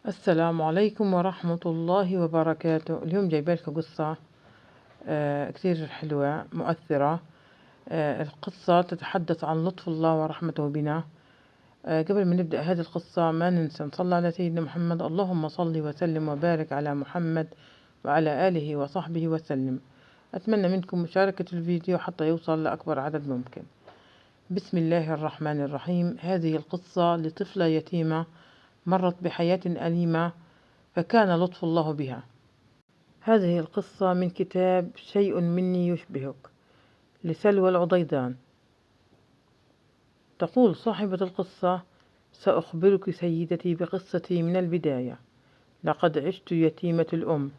السلام عليكم ورحمة الله وبركاته. اليوم جايبة لكم قصة كتير حلوة مؤثرة. القصة تتحدث عن لطف الله ورحمته بنا. قبل ما نبدأ هذه القصة ما ننسى نصلي على سيدنا محمد. اللهم صل وسلم وبارك على محمد وعلى آله وصحبه وسلم. أتمنى منكم مشاركة الفيديو حتى يوصل لأكبر عدد ممكن. بسم الله الرحمن الرحيم. هذه القصة لطفلة يتيمة مرت بحياة أليمة فكان لطف الله بها. هذه القصة من كتاب شيء مني يشبهك لسلوى العضيضان. تقول صاحبة القصة: سأخبرك سيدتي بقصتي من البداية. لقد عشت يتيمة الأم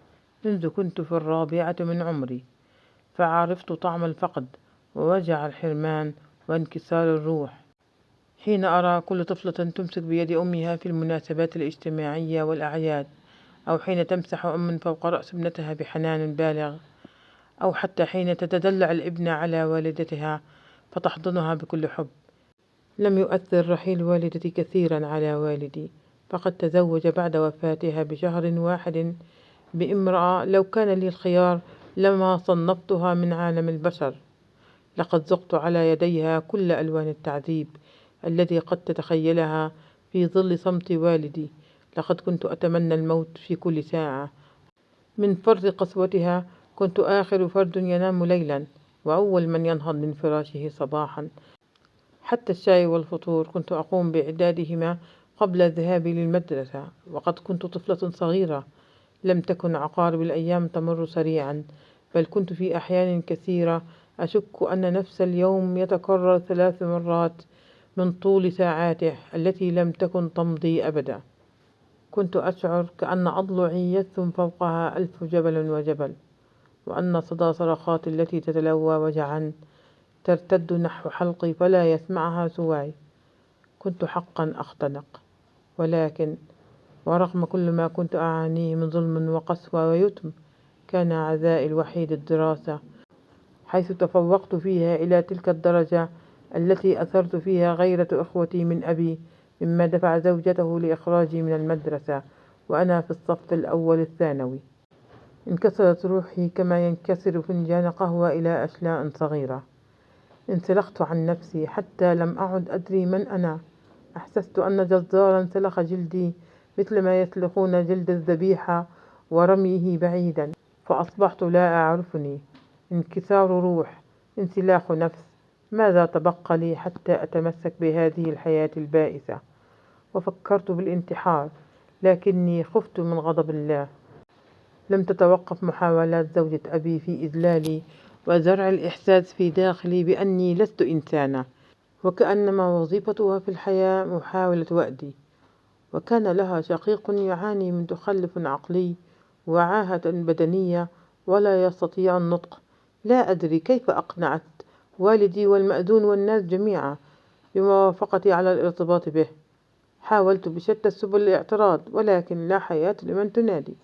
منذ كنت في 4 من عمري، فعرفت طعم الفقد ووجع الحرمان وانكسار الروح حين أرى كل طفلة تمسك بيد أمها في المناسبات الاجتماعية والأعياد، أو حين تمسح أم فوق رأس ابنتها بحنان بالغ، أو حتى حين تتدلع الابنة على والدتها فتحضنها بكل حب. لم يؤثر رحيل والدتي كثيرا على والدي، فقد تزوج بعد وفاتها بشهر واحد بامرأة لو كان لي الخيار لما صنفتها من عالم البشر. لقد ذقت على يديها كل ألوان التعذيب التي قد تتخيلها في ظل صمت والدي. لقد كنت أتمنى الموت في كل ساعة. من فرط قسوتها كنت آخر فرد ينام ليلا وأول من ينهض من فراشه صباحا. حتى الشاي والفطور كنت أقوم بإعدادهما قبل الذهاب للمدرسة. وقد كنت طفلة صغيرة، لم تكن عقارب الأيام تمر سريعا، بل كنت في أحيان كثيرة أشك أن نفس اليوم يتكرر 3 مرات من طول ساعاته التي لم تكن تمضي أبدا. كنت أشعر كأن أضلعي يثم فوقها 1000 جبل وجبل، وأن صدى صرخات التي تتلوى وجعا ترتد نحو حلقي فلا يسمعها سواي. كنت حقا أختنق، ولكن ورغم كل ما كنت أعانيه من ظلم وقسوة ويتم، كان عزائي الوحيد الدراسة، حيث تفوقت فيها إلى تلك الدرجة التي أثرت فيها غيرة إخوتي من أبي، مما دفع زوجته لإخراجي من المدرسة وأنا في الصف الأول الثانوي. انكسرت روحي كما ينكسر فنجان قهوة إلى أشلاء صغيرة. انسلخت عن نفسي حتى لم أعد أدري من أنا. أحسست أن جزارا سلخ جلدي مثل ما يسلخون جلد الذبيحة ورميه بعيدا، فأصبحت لا أعرفني. انكسار روح، انسلاخ نفس، ماذا تبقى لي حتى أتمسك بهذه الحياة البائسة؟ وفكرت بالانتحار، لكني خفت من غضب الله. لم تتوقف محاولات زوجة أبي في إذلالي وزرع الإحساس في داخلي بأني لست إنسانة، وكأنما وظيفتها في الحياة محاولة وأدي. وكان لها شقيق يعاني من تخلف عقلي وعاهة بدنية ولا يستطيع النطق. لا أدري كيف أقنعت والدي والمأذون والناس جميعا بموافقتي على الارتباط به. حاولت بشتى السبل الاعتراض، ولكن لا حياة لمن تنادي.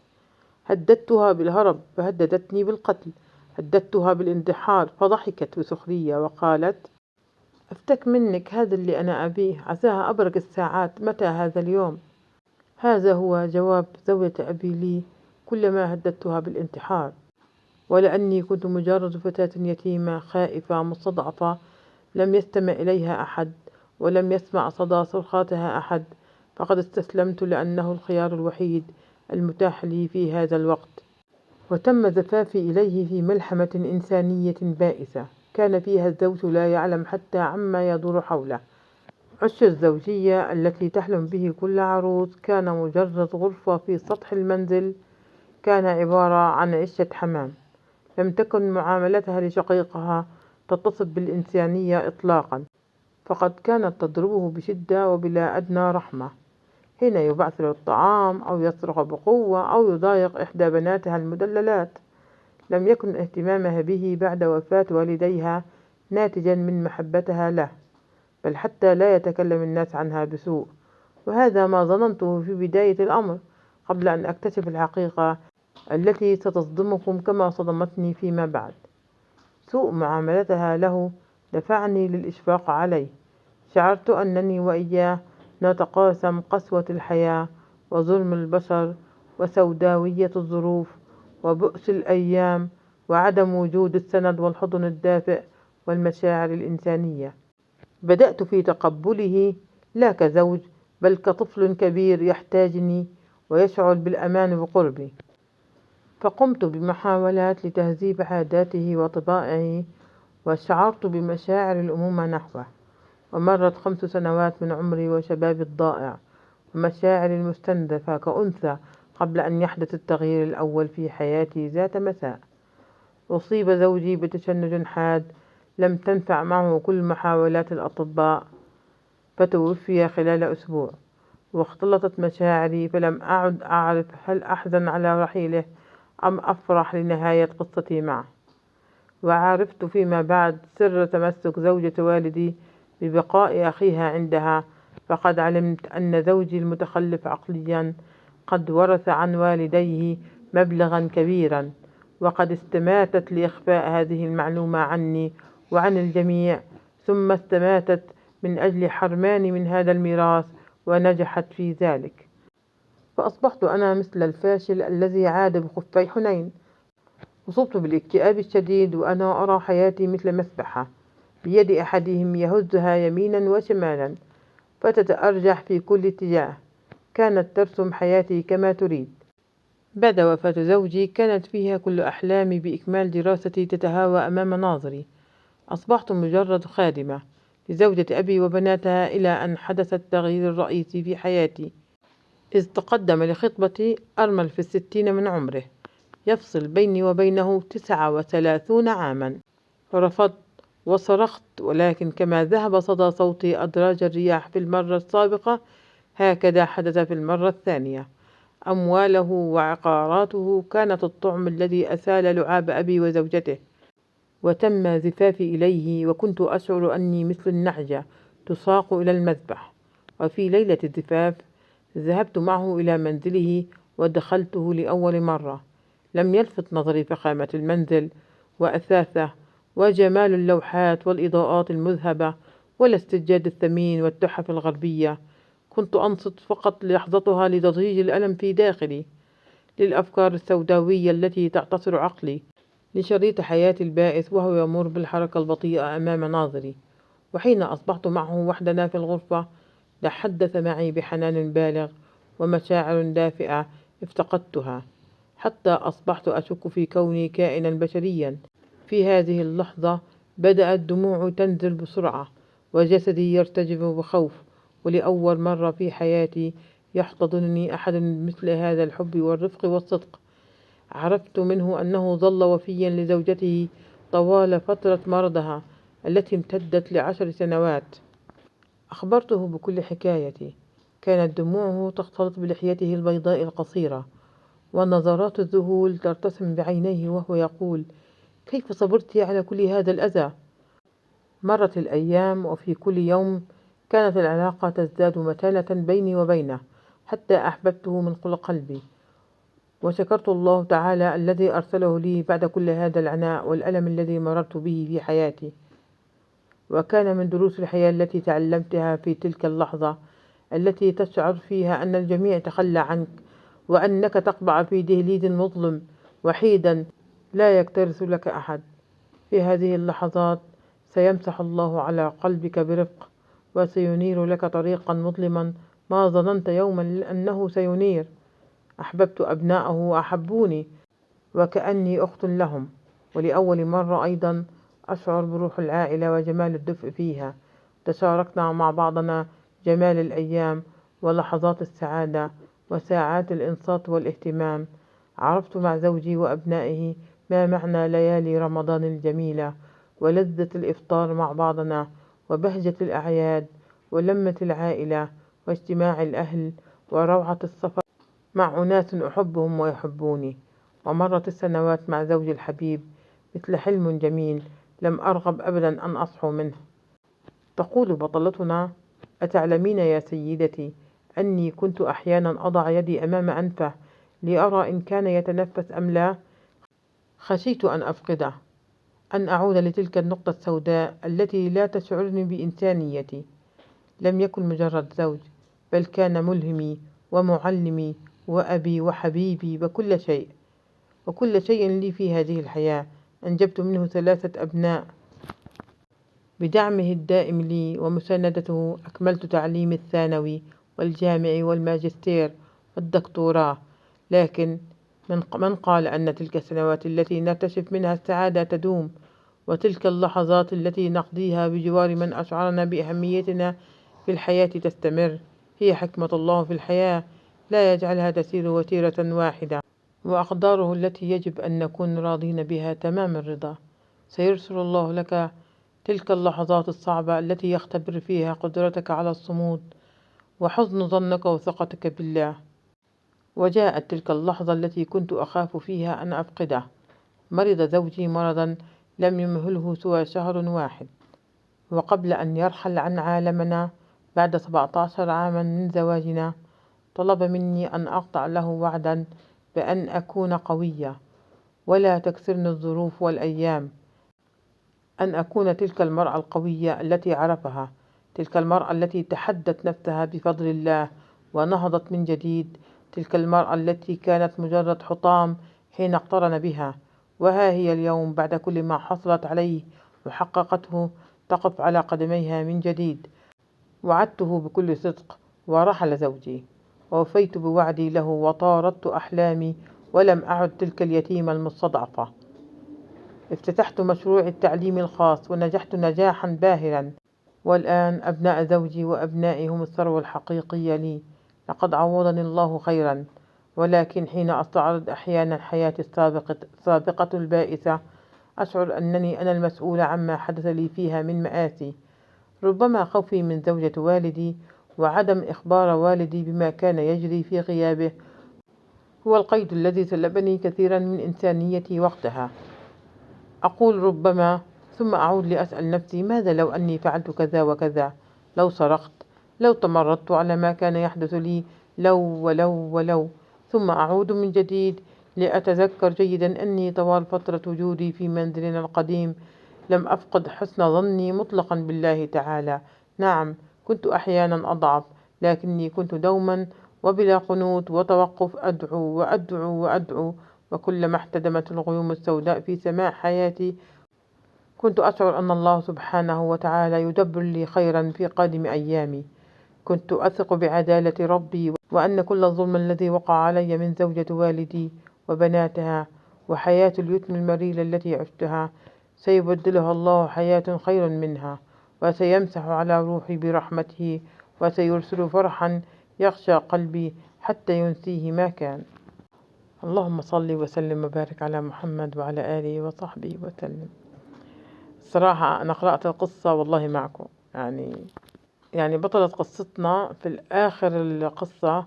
هددتها بالهرب فهددتني بالقتل. هددتها بالانتحار فضحكت بسخرية وقالت: أفتك منك، هذا اللي أنا أبيه، عساها أبرق الساعات، متى هذا اليوم؟ هذا هو جواب زوجة أبي لي كلما هددتها بالانتحار. ولأني كنت مجرد فتاة يتيمة خائفة مستضعفة، لم يستمع إليها أحد ولم يسمع صدى صرخاتها أحد، فقد استسلمت لأنه الخيار الوحيد المتاح لي في هذا الوقت. وتم زفافي إليه في ملحمة إنسانية بائسة كان فيها الزوج لا يعلم حتى عما يدور حوله. عش الزوجية التي تحلم به كل عروس كان مجرد غرفة في سطح المنزل، كان عبارة عن عشة حمام. لم تكن معاملتها لشقيقها تتصف بالإنسانية إطلاقا، فقد كانت تضربه بشدة وبلا أدنى رحمة حين يبعثر الطعام أو يصرخ بقوة أو يضايق إحدى بناتها المدللات. لم يكن اهتمامها به بعد وفاة والديها ناتجا من محبتها له، بل حتى لا يتكلم الناس عنها بسوء. وهذا ما ظننته في بداية الأمر، قبل أن أكتشف الحقيقة التي ستصدمكم كما صدمتني فيما بعد. سوء معاملتها له دفعني للإشفاق عليه. شعرت أنني وإياه نتقاسم قسوة الحياة وظلم البشر وسوداوية الظروف وبؤس الأيام وعدم وجود السند والحضن الدافئ والمشاعر الإنسانية. بدأت في تقبله لا كزوج بل كطفل كبير يحتاجني ويشعر بالأمان بقربي، فقمت بمحاولات لتهذيب عاداته وطبائعه، وشعرت بمشاعر الأمومة نحوه. ومرت 5 سنوات من عمري وشبابي الضائع ومشاعري المستنزفة كأنثى قبل أن يحدث التغيير الأول في حياتي. ذات مساء أصيب زوجي بتشنج حاد لم تنفع معه كل محاولات الأطباء، فتوفي خلال أسبوع. واختلطت مشاعري فلم أعد أعرف هل أحزن على رحيله أم أفرح لنهاية قصتي معه. وعرفت فيما بعد سر تمسك زوجة والدي ببقاء أخيها عندها، فقد علمت أن زوجي المتخلف عقليا قد ورث عن والديه مبلغا كبيرا، وقد استماتت لإخفاء هذه المعلومة عني وعن الجميع، ثم استماتت من أجل حرماني من هذا الميراث ونجحت في ذلك. فأصبحت أنا مثل الفاشل الذي عاد بخفي حنين. أصبت بالاكتئاب الشديد وأنا أرى حياتي مثل مسبحة بيد أحدهم يهزها يمينا وشمالا فتتأرجح في كل اتجاه. كانت ترسم حياتي كما تريد. بعد وفاة زوجي كانت فيها كل أحلامي بإكمال دراستي تتهاوى أمام ناظري. أصبحت مجرد خادمة لزوجة أبي وبناتها إلى أن حدث التغيير الرئيسي في حياتي، إذ تقدم لخطبتي أرمل في 60 من عمره يفصل بيني وبينه 39 عاما. فرفضت وصرخت، ولكن كما ذهب صدى صوتي أدراج الرياح في المرة السابقة هكذا حدث في المرة الثانية. أمواله وعقاراته كانت الطعم الذي أسال لعاب أبي وزوجته، وتم زفافي إليه، وكنت أشعر أني مثل النعجة تساق إلى المذبح. وفي ليلة الزفاف ذهبت معه إلى منزله ودخلته لأول مرة. لم يلفت نظري فخامة المنزل وأثاثه وجمال اللوحات والإضاءات المذهبة ولا السجاد الثمين والتحف الغربية. كنت أنصت فقط لحظتها لضجيج الألم في داخلي، للأفكار السوداوية التي تعتصر عقلي، لشريط حياتي البائس وهو يمر بالحركة البطيئة أمام ناظري. وحين أصبحت معه وحدنا في الغرفة تحدث معي بحنان بالغ ومشاعر دافئة افتقدتها، حتى أصبحت أشك في كوني كائنا بشريا. في هذه اللحظة بدأت دموعي تنزل بسرعة وجسدي يرتجف بخوف، ولأول مرة في حياتي يحتضنني أحد مثل هذا الحب والرفق والصدق. عرفت منه أنه ظل وفيا لزوجته طوال فترة مرضها التي امتدت ل10 سنوات. أخبرته بكل حكايتي. كانت دموعه تختلط بلحيته البيضاء القصيرة، ونظرات الذهول ترتسم بعينيه وهو يقول: كيف صبرت على كل هذا الأذى؟ مرت الأيام، وفي كل يوم كانت العلاقة تزداد متانة بيني وبينه، حتى أحببته من كل قلبي. وشكرت الله تعالى الذي أرسله لي بعد كل هذا العناء والألم الذي مررت به في حياتي. وكان من دروس الحياة التي تعلمتها في تلك اللحظة التي تشعر فيها أن الجميع تخلى عنك، وأنك تقبع في دهليز مظلم وحيدا لا يكترث لك أحد. في هذه اللحظات سيمسح الله على قلبك برفق، وسينير لك طريقا مظلما ما ظننت يوما أنه سينير. أحببت أبناءه وأحبوني وكأني أخت لهم، ولأول مرة أيضا أشعر بروح العائلة وجمال الدفء فيها. تشاركنا مع بعضنا جمال الأيام ولحظات السعادة وساعات الإنصات والاهتمام. عرفت مع زوجي وأبنائه ما معنى ليالي رمضان الجميلة، ولذة الإفطار مع بعضنا، وبهجة الأعياد، ولمة العائلة، واجتماع الأهل، وروعة السفر مع أناس أحبهم ويحبوني. ومرت السنوات مع زوجي الحبيب مثل حلم جميل لم أرغب أبدا أن أصحو منه. تقول بطلتنا: أتعلمين يا سيدتي أني كنت أحيانا أضع يدي أمام أنفه لأرى إن كان يتنفس أم لا. خشيت أن أفقده، أن أعود لتلك النقطة السوداء التي لا تشعرني بإنسانيتي. لم يكن مجرد زوج، بل كان ملهمي ومعلمي وأبي وحبيبي وكل شيء لي في هذه الحياة. أنجبت منه 3 أبناء، بدعمه الدائم لي ومساندته أكملت تعليمي الثانوي والجامعي والماجستير والدكتوراه. لكن من قال أن تلك السنوات التي نكتشف منها السعادة تدوم، وتلك اللحظات التي نقضيها بجوار من أشعرنا بأهميتنا في الحياة تستمر؟ هي حكمة الله في الحياة، لا يجعلها تسير وتيرة واحدة، وأقداره التي يجب أن نكون راضين بها تمام الرضا. سيرسل الله لك تلك اللحظات الصعبة التي يختبر فيها قدرتك على الصمود وحسن ظنك وثقتك بالله. وجاءت تلك اللحظة التي كنت أخاف فيها أن أفقده. مرض زوجي مرضا لم يمهله سوى شهر واحد، وقبل أن يرحل عن عالمنا بعد 17 عاما من زواجنا طلب مني أن أقطع له وعدا بأن أكون قوية ولا تكسرني الظروف والأيام، أن أكون تلك المرأة القوية التي عرفها، تلك المرأة التي تحدت نفسها بفضل الله ونهضت من جديد، تلك المرأة التي كانت مجرد حطام حين اقترن بها، وها هي اليوم بعد كل ما حصلت عليه وحققته تقف على قدميها من جديد. وعدته بكل صدق، ورحل زوجي، ووفيت بوعدي له، وطاردت أحلامي، ولم أعد تلك اليتيمة المستضعفة. افتتحت مشروعي التعليمي الخاص ونجحت نجاحا باهرا، والآن أبناء زوجي وأبنائي هم الثروة الحقيقية لي. لقد عوضني الله خيرا، ولكن حين أستعرض أحيانا حياتي السابقة البائسة أشعر أنني أنا المسؤولة عما حدث لي فيها من مآسي. ربما خوفي من زوجة والدي وعدم إخبار والدي بما كان يجري في غيابه هو القيد الذي سلبني كثيرا من إنسانيتي وقتها. أقول ربما، ثم أعود لأسأل نفسي ماذا لو أني فعلت كذا وكذا، لو سرقت، لو تمردت على ما كان يحدث لي، لو ولو ولو، ثم أعود من جديد لأتذكر جيدا أني طوال فترة وجودي في منزلنا القديم لم أفقد حسن ظني مطلقا بالله تعالى. نعم، كنت أحيانا أضعف، لكني كنت دوما وبلا قنوط وتوقف أدعو وأدعو وأدعو، وكلما احتدمت الغيوم السوداء في سماء حياتي كنت أشعر أن الله سبحانه وتعالى يدبر لي خيرا في قادم أيامي. كنت أثق بعدالة ربي، وأن كل الظلم الذي وقع علي من زوجة والدي وبناتها وحياة اليتم المريرة التي عشتها سيبدلها الله حياة خيرا منها، وسيمسح على روحي برحمته، وسيرسل فرحا يغشى قلبي حتى ينسيه ما كان. اللهم صل وسلم وبارك على محمد وعلى آله وصحبه وسلم. الصراحة أنا قرأت القصة والله معكم، يعني بطلة قصتنا في الآخر القصة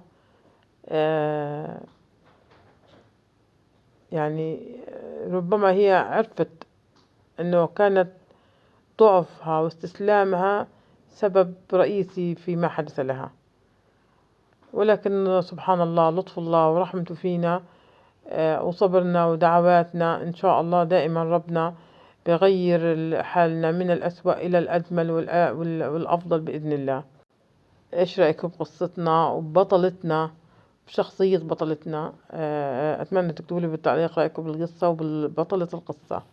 يعني ربما هي عرفت أنه كانت ضعفها واستسلامها سبب رئيسي فيما حدث لها، ولكن سبحان الله لطف الله ورحمته فينا وصبرنا ودعواتنا إن شاء الله دائما ربنا بغير حالنا من الأسوأ إلى الأجمل والأفضل بإذن الله. إيش رأيكم بقصتنا وببطلتنا، بشخصية بطلتنا؟ أتمنى تكتبوا لي بالتعليق رأيكم بالقصة وببطلة القصة.